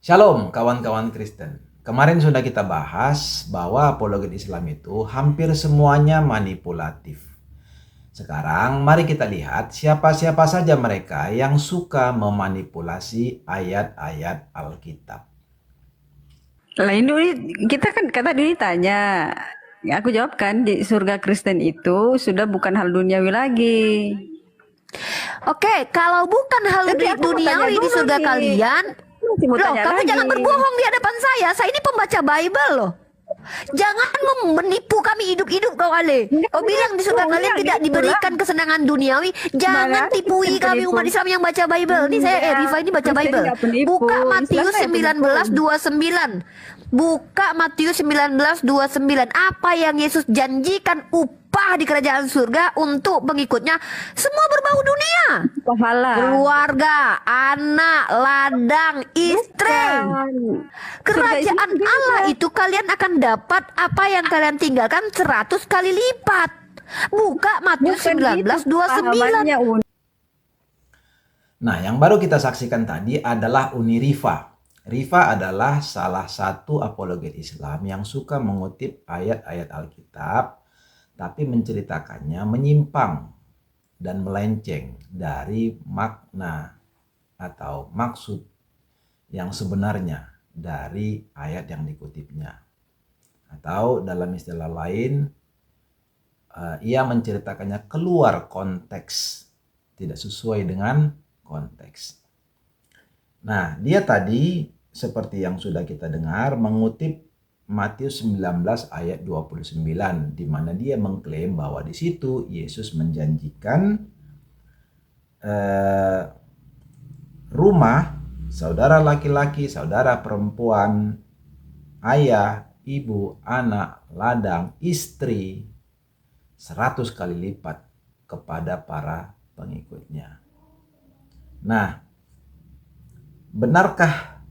Shalom kawan-kawan Kristen. Kemarin sudah kita bahas bahwa apologet Islam itu hampir semuanya manipulatif. Sekarang mari kita lihat siapa-siapa saja mereka yang suka memanipulasi ayat-ayat Alkitab. Lain dulu, kita kan kata dulu tanya. Aku jawab kan, di surga Kristen itu sudah bukan hal duniawi lagi. Oke, kalau bukan hal Tapi aku mau tanya duniawi di dulu surga nih. kalian, Masih mau loh, tanya kamu lagi. jangan berbohong di hadapan saya. Saya ini pembaca Bible loh. Jangan menipu kami hidup-hidup kau Ale. Kau bilang di surga kalian tidak diberikan kesenangan duniawi. Jangan tipui kami umat Islam yang baca Bible. Ini saya Rifa ini baca Bible. Buka Matius 19:29. Buka Matius 19:29. Apa yang Yesus janjikan upah di kerajaan surga untuk pengikutnya semua berbau dunia. Pahala. Keluarga, anak, ladang, istri. Kerajaan Allah itu kalian akan dapat apa yang kalian tinggalkan 100 kali lipat. Buka Matius 19:29. Nah, yang baru kita saksikan tadi adalah Uni Rifa. Rifa adalah salah satu apologet Islam yang suka mengutip ayat-ayat Alkitab tapi menceritakannya menyimpang dan melenceng dari makna atau maksud yang sebenarnya dari ayat yang dikutipnya. Atau dalam istilah lain, ia menceritakannya keluar konteks, tidak sesuai dengan konteks. Nah, dia tadi seperti yang sudah kita dengar mengutip Matius 19 ayat 29 di mana dia mengklaim bahwa di situ Yesus menjanjikan rumah, saudara laki-laki, saudara perempuan, ayah, ibu, anak, ladang, istri 100 kali lipat kepada para pengikutnya. Nah, benarkah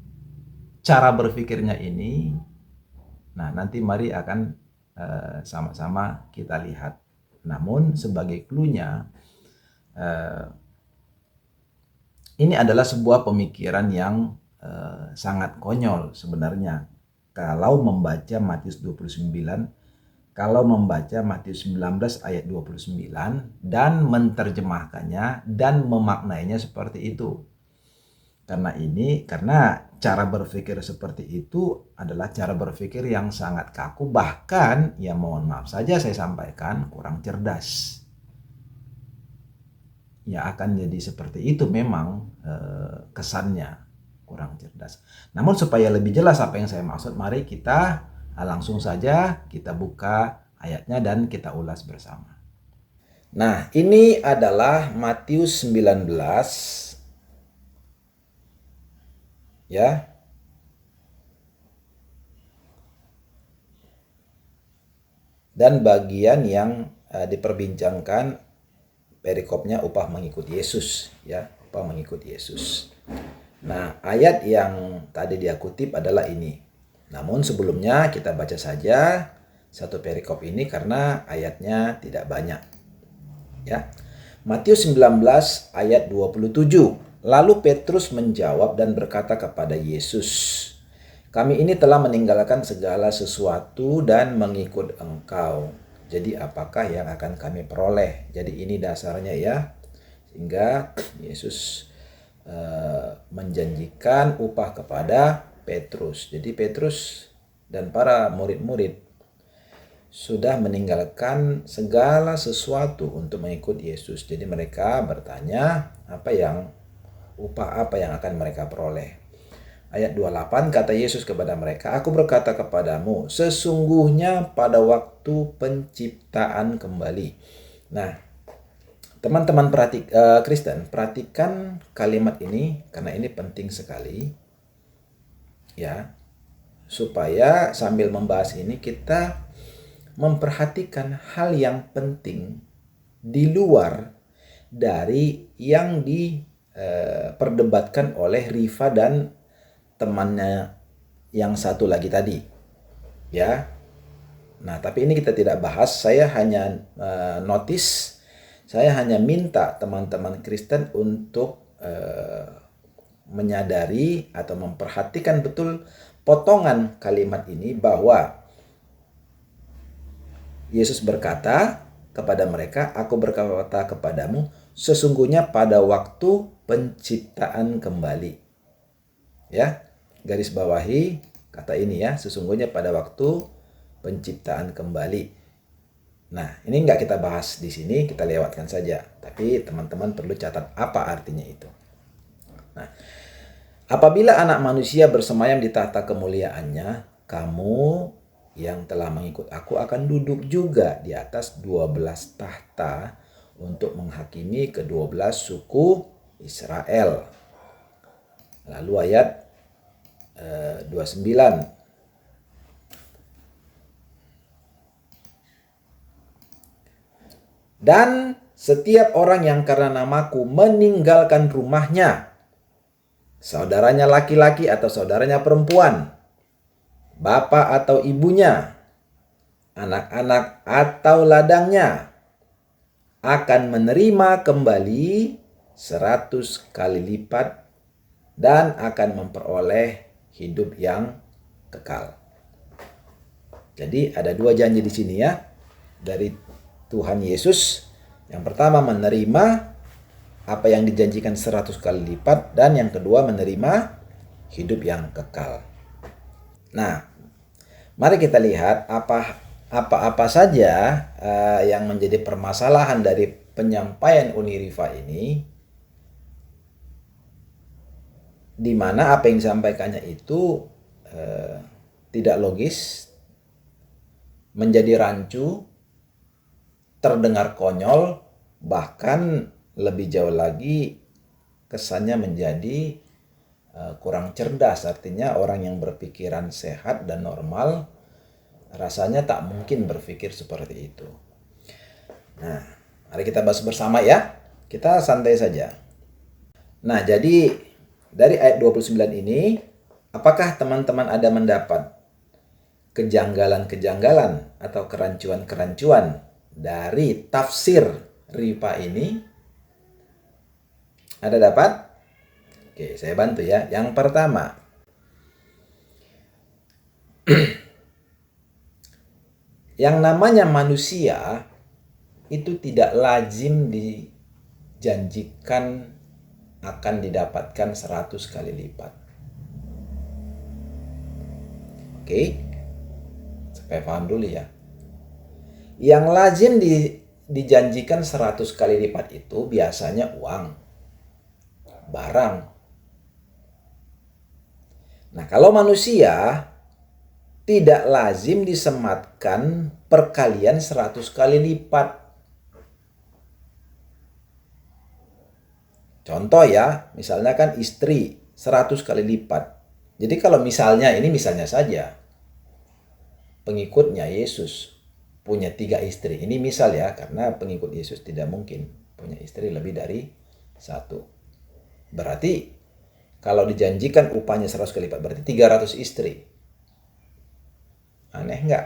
cara berpikirnya ini? Nah, nanti mari akan sama-sama kita lihat. Namun sebagai clue-nya, ini adalah sebuah pemikiran yang sangat konyol sebenarnya. Kalau membaca Matius 29, kalau membaca Matius 19 ayat 29 dan menerjemahkannya dan memaknainya seperti itu. Karena cara berpikir seperti itu adalah cara berpikir yang sangat kaku, bahkan ya mohon maaf saja saya sampaikan kurang cerdas. Ya akan jadi seperti itu memang kesannya kurang cerdas. Namun supaya lebih jelas apa yang saya maksud, mari kita langsung saja kita buka ayatnya dan kita ulas bersama. Nah, ini adalah Matius 19 ya. Dan bagian yang diperbincangkan perikopnya upah mengikut Yesus ya, upah mengikut Yesus. Nah, ayat yang tadi dia kutip adalah ini. Namun sebelumnya kita baca saja satu perikop ini karena ayatnya tidak banyak. Ya. Matius 19 ayat 27. Lalu Petrus menjawab dan berkata kepada Yesus, "Kami ini telah meninggalkan segala sesuatu dan mengikut Engkau. Jadi apakah yang akan kami peroleh?" Jadi ini dasarnya ya. Sehingga Yesus menjanjikan upah kepada Petrus. Jadi Petrus dan para murid-murid sudah meninggalkan segala sesuatu untuk mengikut Yesus. Jadi mereka bertanya upah apa yang akan mereka peroleh. Ayat 28 kata Yesus kepada mereka, "Aku berkata kepadamu, sesungguhnya pada waktu penciptaan kembali." Nah, teman-teman Kristen, perhatikan kalimat ini karena ini penting sekali. Ya. Supaya sambil membahas ini kita memperhatikan hal yang penting di luar dari yang diperdebatkan oleh Rifa dan temannya yang satu lagi tadi. Ya. Nah, tapi ini kita tidak bahas. Saya hanya saya hanya minta teman-teman Kristen untuk menyadari atau memperhatikan betul potongan kalimat ini bahwa Yesus berkata kepada mereka, "Aku berkata kepadamu, sesungguhnya pada waktu penciptaan kembali." Ya, garis bawahi kata ini ya, sesungguhnya pada waktu penciptaan kembali. Nah, ini nggak kita bahas di sini, kita lewatkan saja. Tapi teman-teman perlu catat apa artinya itu. Nah, apabila anak manusia bersemayam di tahta kemuliaannya, kamu yang telah mengikut aku akan duduk juga di atas 12 tahta untuk menghakimi ke-12 suku Israel. Lalu ayat 29. Dan setiap orang yang karena namaku meninggalkan rumahnya, saudaranya laki-laki atau saudaranya perempuan, bapak atau ibunya, anak-anak atau ladangnya, akan menerima kembali 100 kali lipat dan akan memperoleh hidup yang kekal. Jadi ada dua janji di sini ya dari Tuhan Yesus. Yang pertama menerima apa yang dijanjikan 100 kali lipat, dan yang kedua menerima hidup yang kekal. Nah, mari kita lihat apa saja yang menjadi permasalahan dari penyampaian Uniriva ini, di mana apa yang disampaikannya itu tidak logis, menjadi rancu, terdengar konyol, bahkan lebih jauh lagi kesannya menjadi kurang cerdas. Artinya orang yang berpikiran sehat dan normal rasanya tak mungkin berpikir seperti itu. Nah, mari kita bahas bersama ya. Kita santai saja. Nah, jadi dari ayat 29 ini, apakah teman-teman ada mendapat kejanggalan-kejanggalan atau kerancuan-kerancuan dari tafsir Riva ini? Ada dapat? Oke, saya bantu ya. Yang pertama, yang namanya manusia itu tidak lazim dijanjikan akan didapatkan 100 kali lipat. Oke, supaya paham dulu ya. Yang lazim dijanjikan 100 kali lipat itu biasanya uang, barang. Nah, kalau manusia tidak lazim disematkan perkalian 100 kali lipat. Contoh ya, misalnya kan istri 100 kali lipat. Jadi kalau misalnya, ini misalnya saja, pengikutnya Yesus punya 3 istri. Ini misal ya, karena pengikut Yesus tidak mungkin punya istri lebih dari 1. Berarti kalau dijanjikan upahnya 100 kali lipat, berarti 300 istri. Aneh nggak?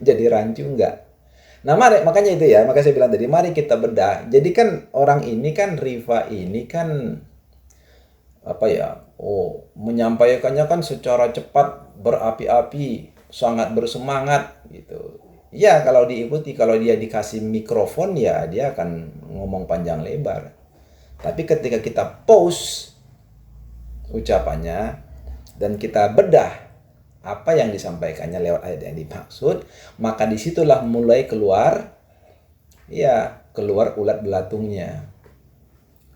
Jadi rancu nggak? Nah, makanya itu ya, makanya saya bilang tadi, mari kita bedah. Jadi kan orang ini kan, Riva ini kan, apa ya, menyampaikannya kan secara cepat, berapi-api, sangat bersemangat gitu. Ya, kalau diikuti, kalau dia dikasih mikrofon ya dia akan ngomong panjang lebar. Tapi ketika kita pause ucapannya dan kita bedah apa yang disampaikannya lewat ayat yang dimaksud, maka disitulah mulai keluar ulat belatungnya,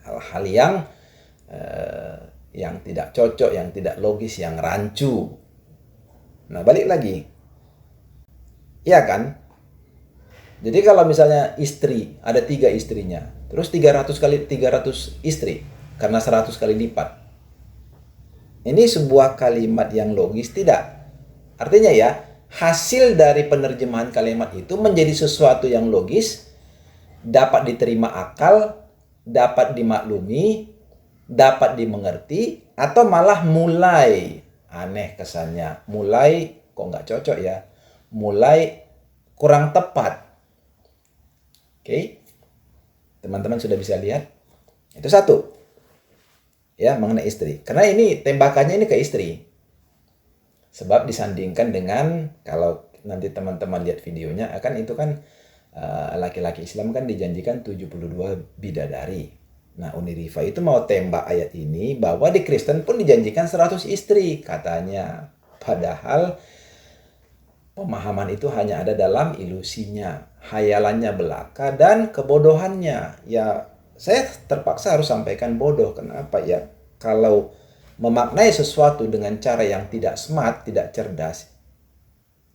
hal-hal yang tidak cocok, yang tidak logis, yang rancu. Nah, balik lagi, ya kan? Jadi kalau misalnya istri ada 3 istrinya, terus 300 kali 300 istri karena 100 kali lipat, ini sebuah kalimat yang logis tidak? Artinya ya, hasil dari penerjemahan kalimat itu menjadi sesuatu yang logis, dapat diterima akal, dapat dimaklumi, dapat dimengerti, atau malah mulai aneh kesannya, mulai kok nggak cocok ya, mulai kurang tepat. Oke, teman-teman sudah bisa lihat? Itu satu. Ya, mengenai istri. Karena ini tembakannya ini ke istri. Sebab disandingkan dengan, kalau nanti teman-teman lihat videonya, itu kan laki-laki Islam kan dijanjikan 72 bidadari. Nah, Uniriva itu mau tembak ayat ini bahwa di Kristen pun dijanjikan 100 istri katanya. Padahal pemahaman itu hanya ada dalam ilusinya, hayalannya belaka, dan kebodohannya. Ya, saya terpaksa harus sampaikan bodoh. Kenapa ya? Kalau memaknai sesuatu dengan cara yang tidak smart, tidak cerdas,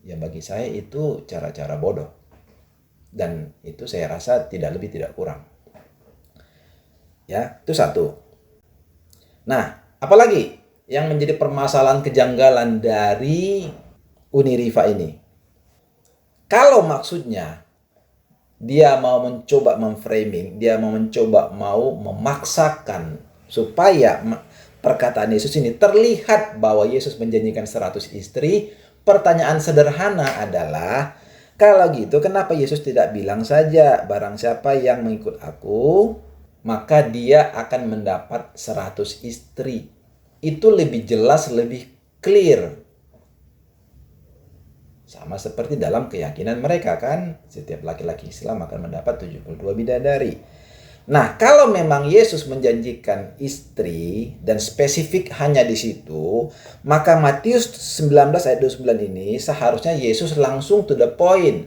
ya bagi saya itu cara-cara bodoh. Dan itu saya rasa tidak lebih tidak kurang. Ya, itu satu. Nah, apalagi yang menjadi permasalahan kejanggalan dari Uniriva ini? Kalau maksudnya dia mau mencoba memframing, dia mau mencoba memaksakan supaya perkataan Yesus ini terlihat bahwa Yesus menjanjikan 100 istri, pertanyaan sederhana adalah, kalau gitu kenapa Yesus tidak bilang saja, barang siapa yang mengikut aku, maka dia akan mendapat 100 istri. Itu lebih jelas, lebih clear. Sama seperti dalam keyakinan mereka kan, setiap laki-laki Islam akan mendapat 72 bidadari. Nah, kalau memang Yesus menjanjikan istri dan spesifik hanya di situ, maka Matius 19 ayat 29 ini seharusnya Yesus langsung to the point.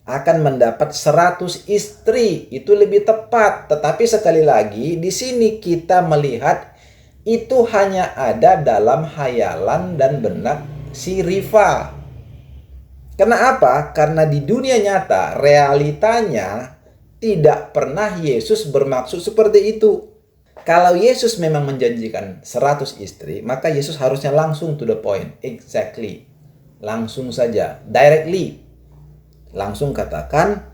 Akan mendapat 100 istri, itu lebih tepat. Tetapi sekali lagi, di sini kita melihat itu hanya ada dalam hayalan dan benak si Riva. Karena apa? Karena di dunia nyata, realitanya tidak pernah Yesus bermaksud seperti itu. Kalau Yesus memang menjanjikan 100 istri, maka Yesus harusnya langsung to the point. Exactly. Langsung saja. Directly. Langsung katakan,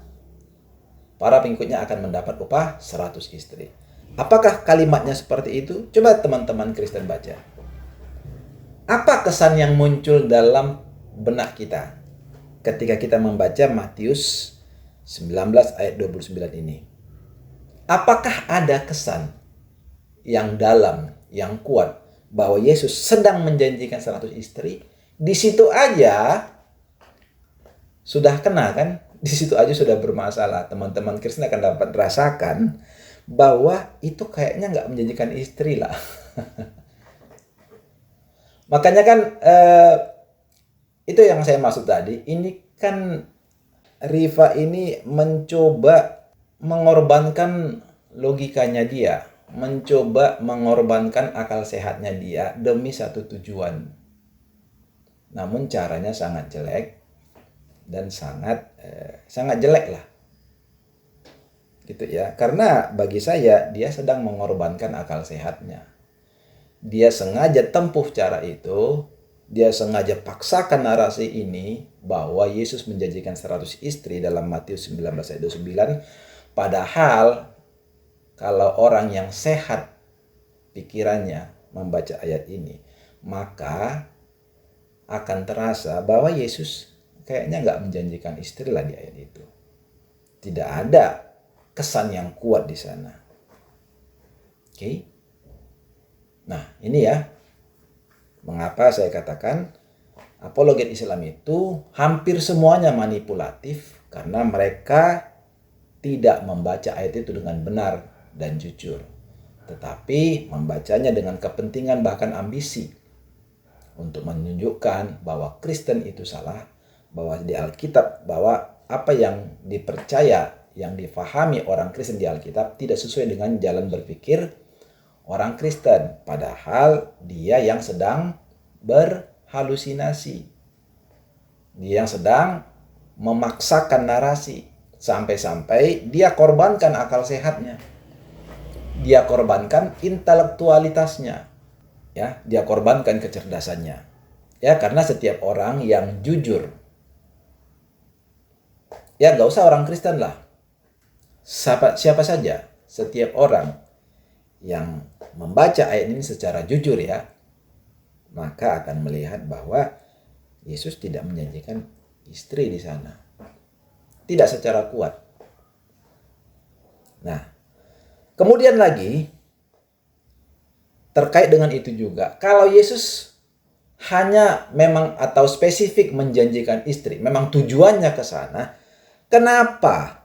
para pengikutnya akan mendapat upah 100 istri. Apakah kalimatnya seperti itu? Coba teman-teman Kristen baca. Apa kesan yang muncul dalam benak kita ketika kita membaca Matius 19 ayat 29 ini? Apakah ada kesan yang dalam, yang kuat bahwa Yesus sedang menjanjikan 100 istri? Di situ aja sudah kena kan? Di situ aja sudah bermasalah. Teman-teman Kristen akan dapat rasakan bahwa itu kayaknya nggak menjanjikan istri lah. Makanya kan itu yang saya maksud tadi. Ini kan Riva ini mencoba mengorbankan logikanya dia, mencoba mengorbankan akal sehatnya dia demi satu tujuan. Namun caranya sangat jelek dan sangat jelek lah. Gitu ya. Karena bagi saya dia sedang mengorbankan akal sehatnya. Dia sengaja tempuh cara itu, dia sengaja paksakan narasi ini bahwa Yesus menjanjikan 100 istri dalam Matius 19 ayat 29. Padahal kalau orang yang sehat pikirannya membaca ayat ini, maka akan terasa bahwa Yesus kayaknya nggak menjanjikan istri lah di ayat itu. Tidak ada kesan yang kuat di sana. Oke? Nah, ini ya. Mengapa saya katakan apologet Islam itu hampir semuanya manipulatif, karena mereka tidak membaca ayat itu dengan benar dan jujur, tetapi membacanya dengan kepentingan bahkan ambisi untuk menunjukkan bahwa Kristen itu salah, bahwa di Alkitab, bahwa apa yang dipercaya, yang difahami orang Kristen di Alkitab tidak sesuai dengan jalan berpikir orang Kristen. Padahal dia yang sedang berhalusinasi. Dia yang sedang memaksakan narasi. Sampai-sampai dia korbankan akal sehatnya. Dia korbankan intelektualitasnya. Ya, dia korbankan kecerdasannya. Ya, karena setiap orang yang jujur, ya nggak usah orang Kristen lah, siapa saja, setiap orang yang membaca ayat ini secara jujur ya, maka akan melihat bahwa Yesus tidak menjanjikan istri di sana. Tidak secara kuat. Nah, kemudian lagi terkait dengan itu juga, kalau Yesus hanya memang atau spesifik menjanjikan istri, memang tujuannya ke sana, kenapa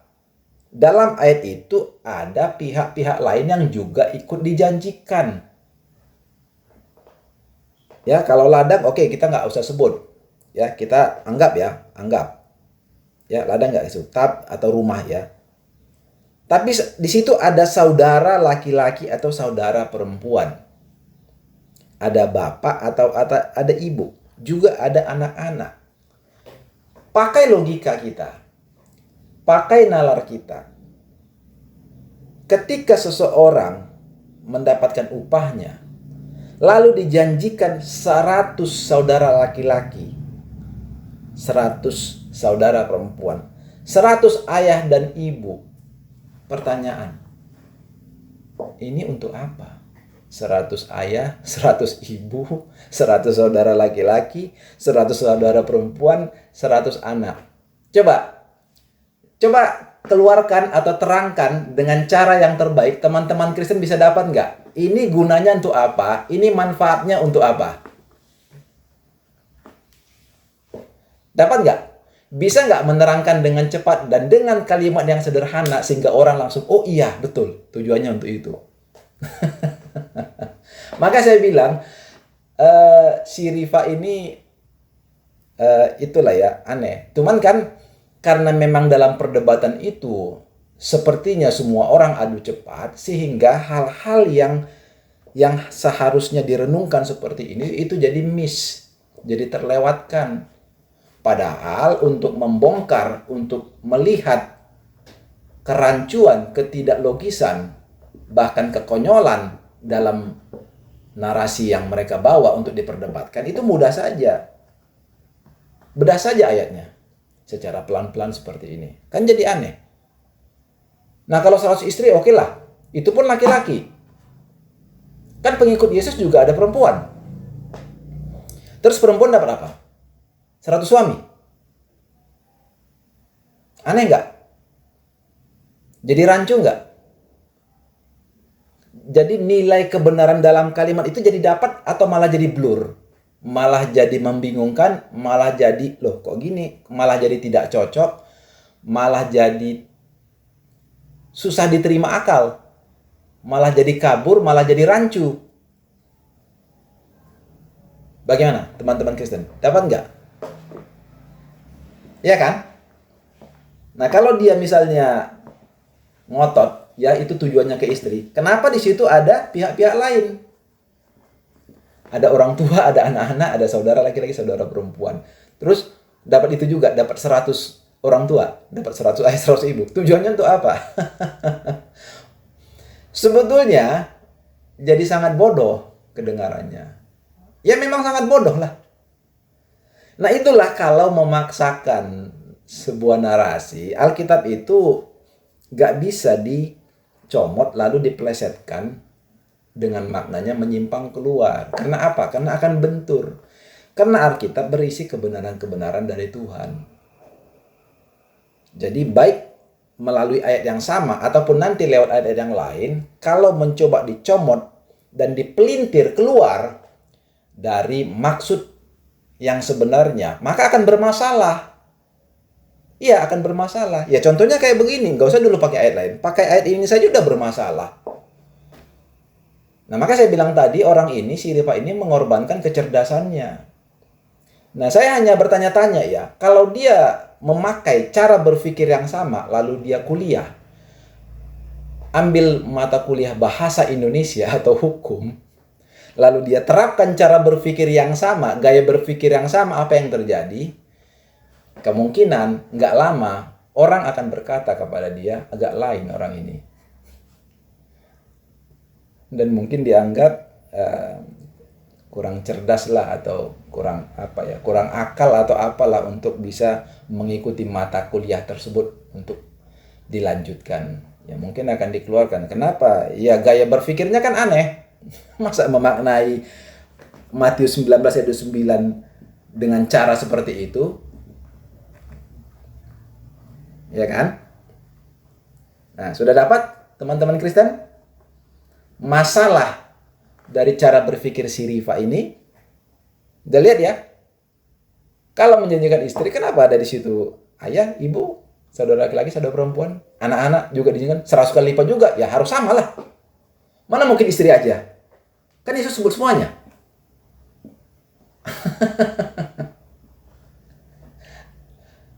dalam ayat itu ada pihak-pihak lain yang juga ikut dijanjikan? Ya, kalau ladang, oke, kita nggak usah sebut. Ya, kita anggap. Ya, ladang nggak disebut, atau rumah ya. Tapi di situ ada saudara laki-laki atau saudara perempuan. Ada bapak atau ada ibu. Juga ada anak-anak. Pakai logika kita. Pakai nalar kita. Ketika seseorang mendapatkan upahnya, lalu dijanjikan 100 saudara laki-laki, 100 saudara perempuan, 100 ayah dan ibu. Pertanyaan, ini untuk apa? 100 ayah, 100 ibu, 100 saudara laki-laki, 100 saudara perempuan, 100 anak. Coba keluarkan atau terangkan dengan cara yang terbaik. Teman-teman Kristen bisa dapat nggak? Ini gunanya untuk apa? Ini manfaatnya untuk apa? Dapat nggak? Bisa nggak menerangkan dengan cepat dan dengan kalimat yang sederhana sehingga orang langsung, oh iya betul, tujuannya untuk itu. Maka saya bilang, si Rifa ini itulah ya, aneh. Cuman kan karena memang dalam perdebatan itu sepertinya semua orang adu cepat, sehingga hal-hal yang seharusnya direnungkan seperti ini itu jadi miss, jadi terlewatkan. Padahal untuk membongkar, untuk melihat kerancuan, ketidaklogisan, bahkan kekonyolan dalam narasi yang mereka bawa untuk diperdebatkan, itu mudah saja. Bedah saja ayatnya secara pelan-pelan seperti ini. Kan jadi aneh. Nah, kalau 100 istri oke lah. Itu pun laki-laki. Kan pengikut Yesus juga ada perempuan. Terus perempuan dapat apa? 100 suami. Aneh nggak? Jadi rancu nggak? Jadi nilai kebenaran dalam kalimat itu jadi dapat atau malah jadi blur? Malah jadi membingungkan, malah jadi, loh kok gini? Malah jadi tidak cocok, malah jadi susah diterima akal. Malah jadi kabur, malah jadi rancu. Bagaimana teman-teman Kristen? Dapat nggak? Ya kan? Nah, kalau dia misalnya ngotot, ya itu tujuannya ke istri. Kenapa di situ ada pihak-pihak lain? Ada orang tua, ada anak-anak, ada saudara laki-laki, saudara perempuan. Terus dapat itu juga, dapat 100 orang tua, dapat 100 ayah, 100 ibu. Tujuannya untuk apa? Sebetulnya jadi sangat bodoh kedengarannya. Ya memang sangat bodoh lah. Nah, itulah kalau memaksakan sebuah narasi, Alkitab itu gak bisa dicomot lalu dipelesetkan dengan maknanya menyimpang keluar. Karena apa? Karena akan bentur. Karena Alkitab berisi kebenaran-kebenaran dari Tuhan. Jadi baik melalui ayat yang sama ataupun nanti lewat ayat yang lain, kalau mencoba dicomot dan dipelintir keluar dari maksud yang sebenarnya, maka akan bermasalah. Iya, akan bermasalah. Ya contohnya kayak begini, nggak usah dulu pakai ayat lain. Pakai ayat ini saja udah bermasalah. Nah, maka saya bilang tadi, orang ini, si Rifa ini mengorbankan kecerdasannya. Nah, saya hanya bertanya-tanya ya, kalau dia memakai cara berpikir yang sama, lalu dia kuliah, ambil mata kuliah bahasa Indonesia atau hukum, lalu dia terapkan cara berpikir yang sama, gaya berpikir yang sama, apa yang terjadi? Kemungkinan nggak lama orang akan berkata kepada dia, agak lain orang ini. Dan mungkin dianggap kurang cerdas lah, atau kurang kurang akal atau apalah untuk bisa mengikuti mata kuliah tersebut untuk dilanjutkan. Ya mungkin akan dikeluarkan. Kenapa? Ya gaya berpikirnya kan aneh. Masa memaknai Matius 19 ayat 9 dengan cara seperti itu? Ya kan? Nah, sudah dapat teman-teman Kristen? Masalah dari cara berpikir si Rifa ini? Udah lihat ya? Kalau menjanjikan istri, kenapa ada di situ ayah, ibu, saudara laki-laki, saudara perempuan, anak-anak juga dijanjikan 100 kali lipat juga? Ya harus sama lah. Mana mungkin istri aja? Kan Yesus sebut semuanya.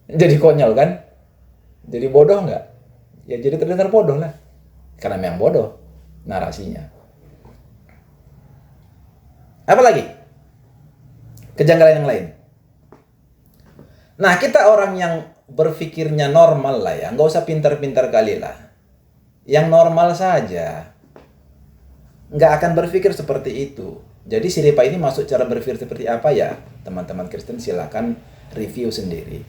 Jadi konyol kan? Jadi bodoh nggak? Ya jadi terdengar bodoh lah. Karena memang bodoh narasinya. Apa lagi? Kejanggalan yang lain. Nah, kita orang yang berpikirnya normal lah ya. Nggak usah pintar-pintar kali lah. Yang normal saja. Nggak akan berpikir seperti itu. Jadi si Rifa ini masuk cara berpikir seperti apa ya? Teman-teman Kristen silakan review sendiri.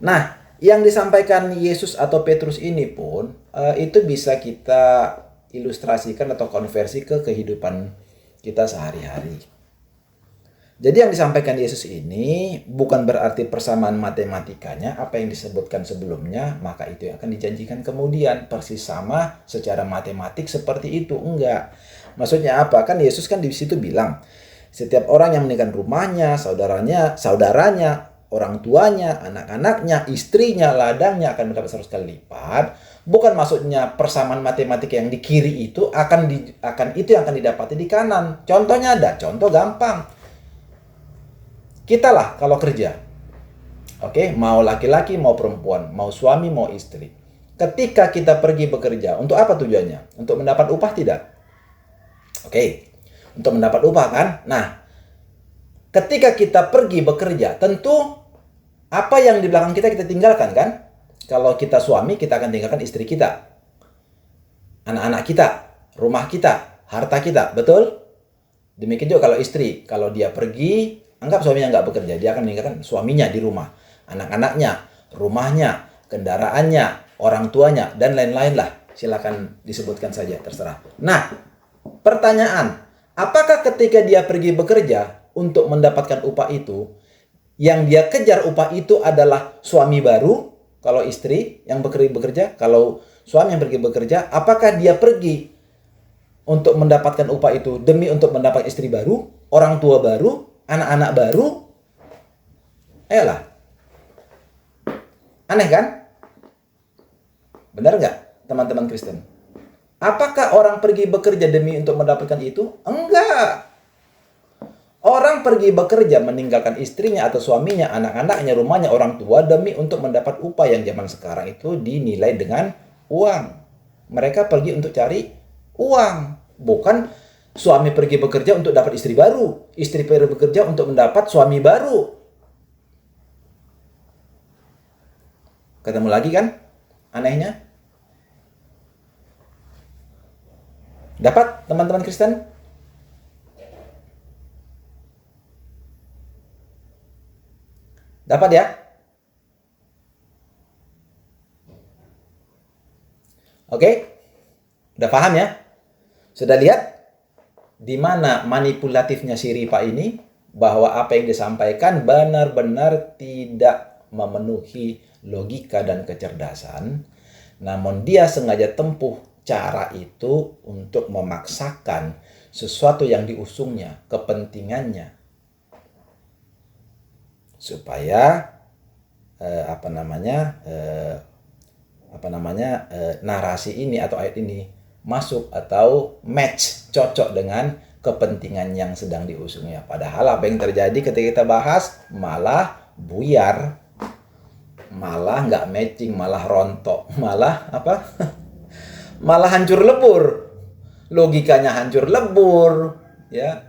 Nah, yang disampaikan Yesus atau Petrus ini pun itu bisa kita ilustrasikan atau konversi ke kehidupan kita sehari-hari. Jadi yang disampaikan Yesus ini bukan berarti persamaan matematikanya apa yang disebutkan sebelumnya, maka itu yang akan dijanjikan kemudian persis sama secara matematik seperti itu. Enggak. Maksudnya apa? Kan Yesus kan di situ bilang, setiap orang yang meninggalkan rumahnya, saudaranya, orang tuanya, anak-anaknya, istrinya, ladangnya akan mendapat 100 kali lipat. Bukan maksudnya persamaan matematika yang di kiri itu akan itu yang akan didapati di kanan. Contohnya ada, contoh gampang. Kita lah kalau kerja, oke, mau laki-laki, mau perempuan, mau suami, mau istri. Ketika kita pergi bekerja, untuk apa tujuannya? Untuk mendapat upah tidak? Oke, untuk mendapat upah kan? Nah, ketika kita pergi bekerja, tentu apa yang di belakang kita tinggalkan kan? Kalau kita suami, kita akan tinggalkan istri kita, anak-anak kita, rumah kita, harta kita, betul? Demikian juga kalau istri, kalau dia pergi, anggap suaminya nggak bekerja, dia akan meninggalkan suaminya di rumah, anak-anaknya, rumahnya, kendaraannya, orang tuanya, dan lain-lain lah. Silakan disebutkan saja, terserah. Nah, pertanyaan, apakah ketika dia pergi bekerja untuk mendapatkan upah itu, yang dia kejar upah itu adalah suami baru? Kalau istri yang bekerja, kalau suami yang pergi bekerja, apakah dia pergi untuk mendapatkan upah itu demi untuk mendapat istri baru, orang tua baru, anak-anak baru? Ayolah. Aneh kan? Benar nggak, teman-teman Kristen? Apakah orang pergi bekerja demi untuk mendapatkan itu? Enggak. Orang pergi bekerja meninggalkan istrinya atau suaminya, anak-anaknya, rumahnya, orang tua demi untuk mendapat upah yang zaman sekarang itu dinilai dengan uang. Mereka pergi untuk cari uang. Bukan suami pergi bekerja untuk dapat istri baru. Istri pergi bekerja untuk mendapat suami baru. Ketemu lagi kan? Anehnya. Dapat teman-teman Kristen? Dapat ya? Oke? Udah paham ya? Sudah lihat di mana manipulatifnya si Rifa ini, bahwa apa yang disampaikan benar-benar tidak memenuhi logika dan kecerdasan, namun dia sengaja tempuh cara itu untuk memaksakan sesuatu yang diusungnya, kepentingannya, supaya narasi ini atau ayat ini masuk atau match, cocok dengan kepentingan yang sedang diusungnya. Padahal apa yang terjadi ketika kita bahas malah buyar, malah nggak matching, malah rontok, malah apa? Malah hancur lebur, logikanya hancur lebur, ya,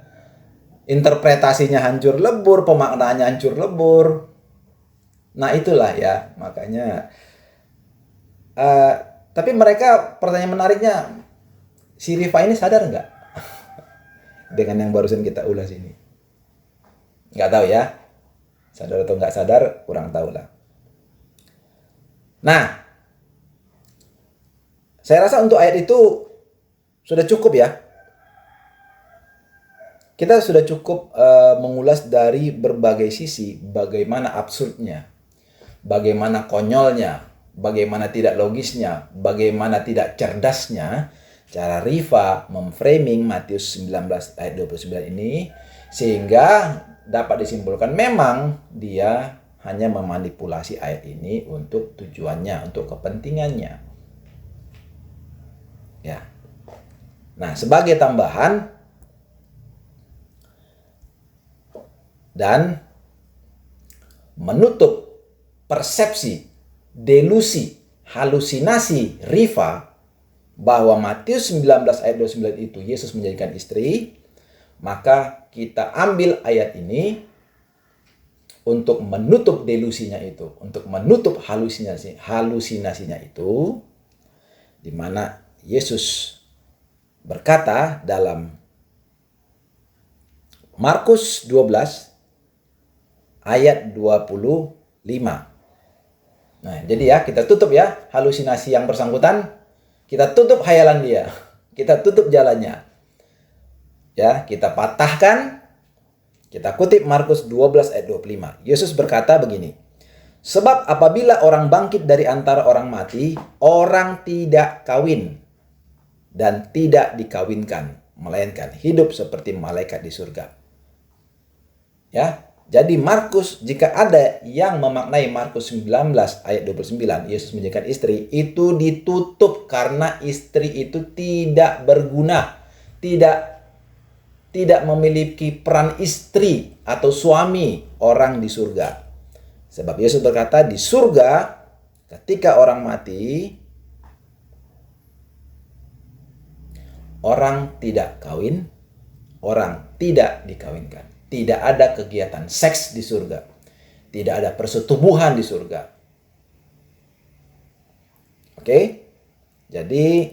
interpretasinya hancur lebur, pemaknaannya hancur lebur. Nah itulah ya, makanya. Tapi mereka, pertanyaan menariknya, si Rifa ini sadar nggak dengan yang barusan kita ulas ini? Nggak tahu ya, sadar atau nggak sadar, kurang tahu lah. Nah, saya rasa untuk ayat itu sudah cukup ya. Kita sudah cukup mengulas dari berbagai sisi, bagaimana absurdnya, bagaimana konyolnya, bagaimana tidak logisnya, bagaimana tidak cerdasnya cara Rifa memframing Matius 19 ayat 29 ini, sehingga dapat disimpulkan memang dia hanya memanipulasi ayat ini untuk tujuannya, untuk kepentingannya. Ya. Nah, sebagai tambahan dan menutup persepsi, delusi, halusinasi Rifa bahwa Matius 19 ayat 29 itu Yesus menjadikan istri, maka kita ambil ayat ini untuk menutup delusinya itu, untuk menutup halusinasinya itu, di mana Yesus berkata dalam Markus 12 ayat 25. Nah, jadi ya, kita tutup ya halusinasi yang bersangkutan, kita tutup khayalan dia, kita tutup jalannya. Ya, kita patahkan. Kita kutip Markus 12 ayat 25. Yesus berkata begini, sebab apabila orang bangkit dari antara orang mati, orang tidak kawin dan tidak dikawinkan, melainkan hidup seperti malaikat di surga. Ya, jadi Markus, jika ada yang memaknai Markus 19 ayat 29, Yesus menjadikan istri, itu ditutup karena istri itu tidak berguna, tidak memiliki peran istri atau suami orang di surga. Sebab Yesus berkata di surga ketika orang mati, orang tidak kawin, orang tidak dikawinkan. Tidak ada kegiatan seks di surga. Tidak ada persetubuhan di surga. Oke? Jadi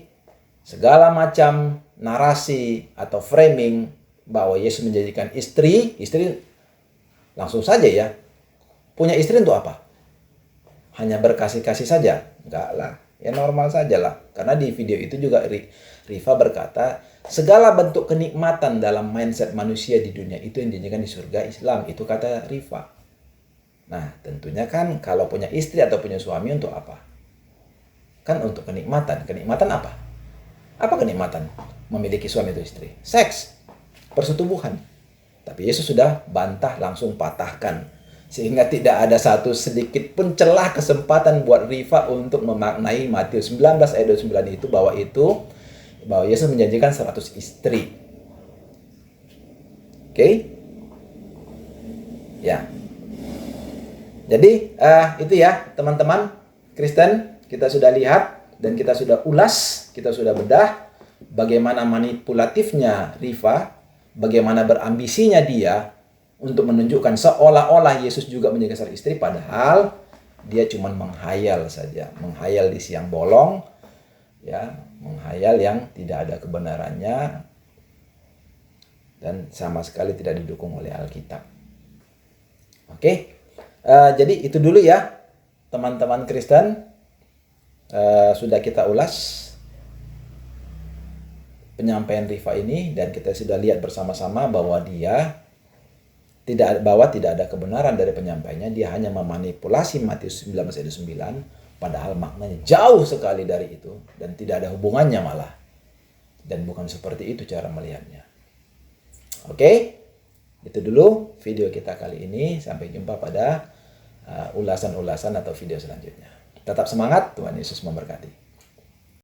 segala macam narasi atau framing bahwa Yesus menjadikan istri langsung saja ya. Punya istri untuk apa? Hanya berkasih-kasih saja? Enggak lah. Ya normal saja lah. Karena di video itu juga Rifa berkata, segala bentuk kenikmatan dalam mindset manusia di dunia itu yang dijadikan di surga Islam. Itu kata Rifa. Nah, tentunya kan kalau punya istri atau punya suami untuk apa? Kan untuk kenikmatan. Kenikmatan apa? Apa kenikmatan memiliki suami atau istri? Seks. Persetubuhan. Tapi Yesus sudah bantah, langsung patahkan, sehingga tidak ada satu sedikit pun celah kesempatan buat Rifa untuk memaknai Matius 19 ayat 29 itu bahwa Yesus menjanjikan 100 istri. Oke? Ya. Jadi itu ya teman-teman Kristen, kita sudah lihat dan kita sudah ulas, kita sudah bedah bagaimana manipulatifnya Rifa, bagaimana berambisinya dia untuk menunjukkan seolah-olah Yesus juga menjadi seorang istri, padahal dia cuma menghayal saja, menghayal di siang bolong, ya, menghayal yang tidak ada kebenarannya dan sama sekali tidak didukung oleh Alkitab. Oke, jadi itu dulu ya teman-teman Kristen, sudah kita ulas penyampaian Rifa ini dan kita sudah lihat bersama-sama bahwa tidak ada kebenaran dari penyampaiannya. Dia hanya memanipulasi Matius 19 ayat 9, padahal maknanya jauh sekali dari itu dan tidak ada hubungannya malah. Dan bukan seperti itu cara melihatnya. Oke, itu dulu video kita kali ini. Sampai jumpa pada ulasan-ulasan atau video selanjutnya. Tetap semangat, Tuhan Yesus memberkati.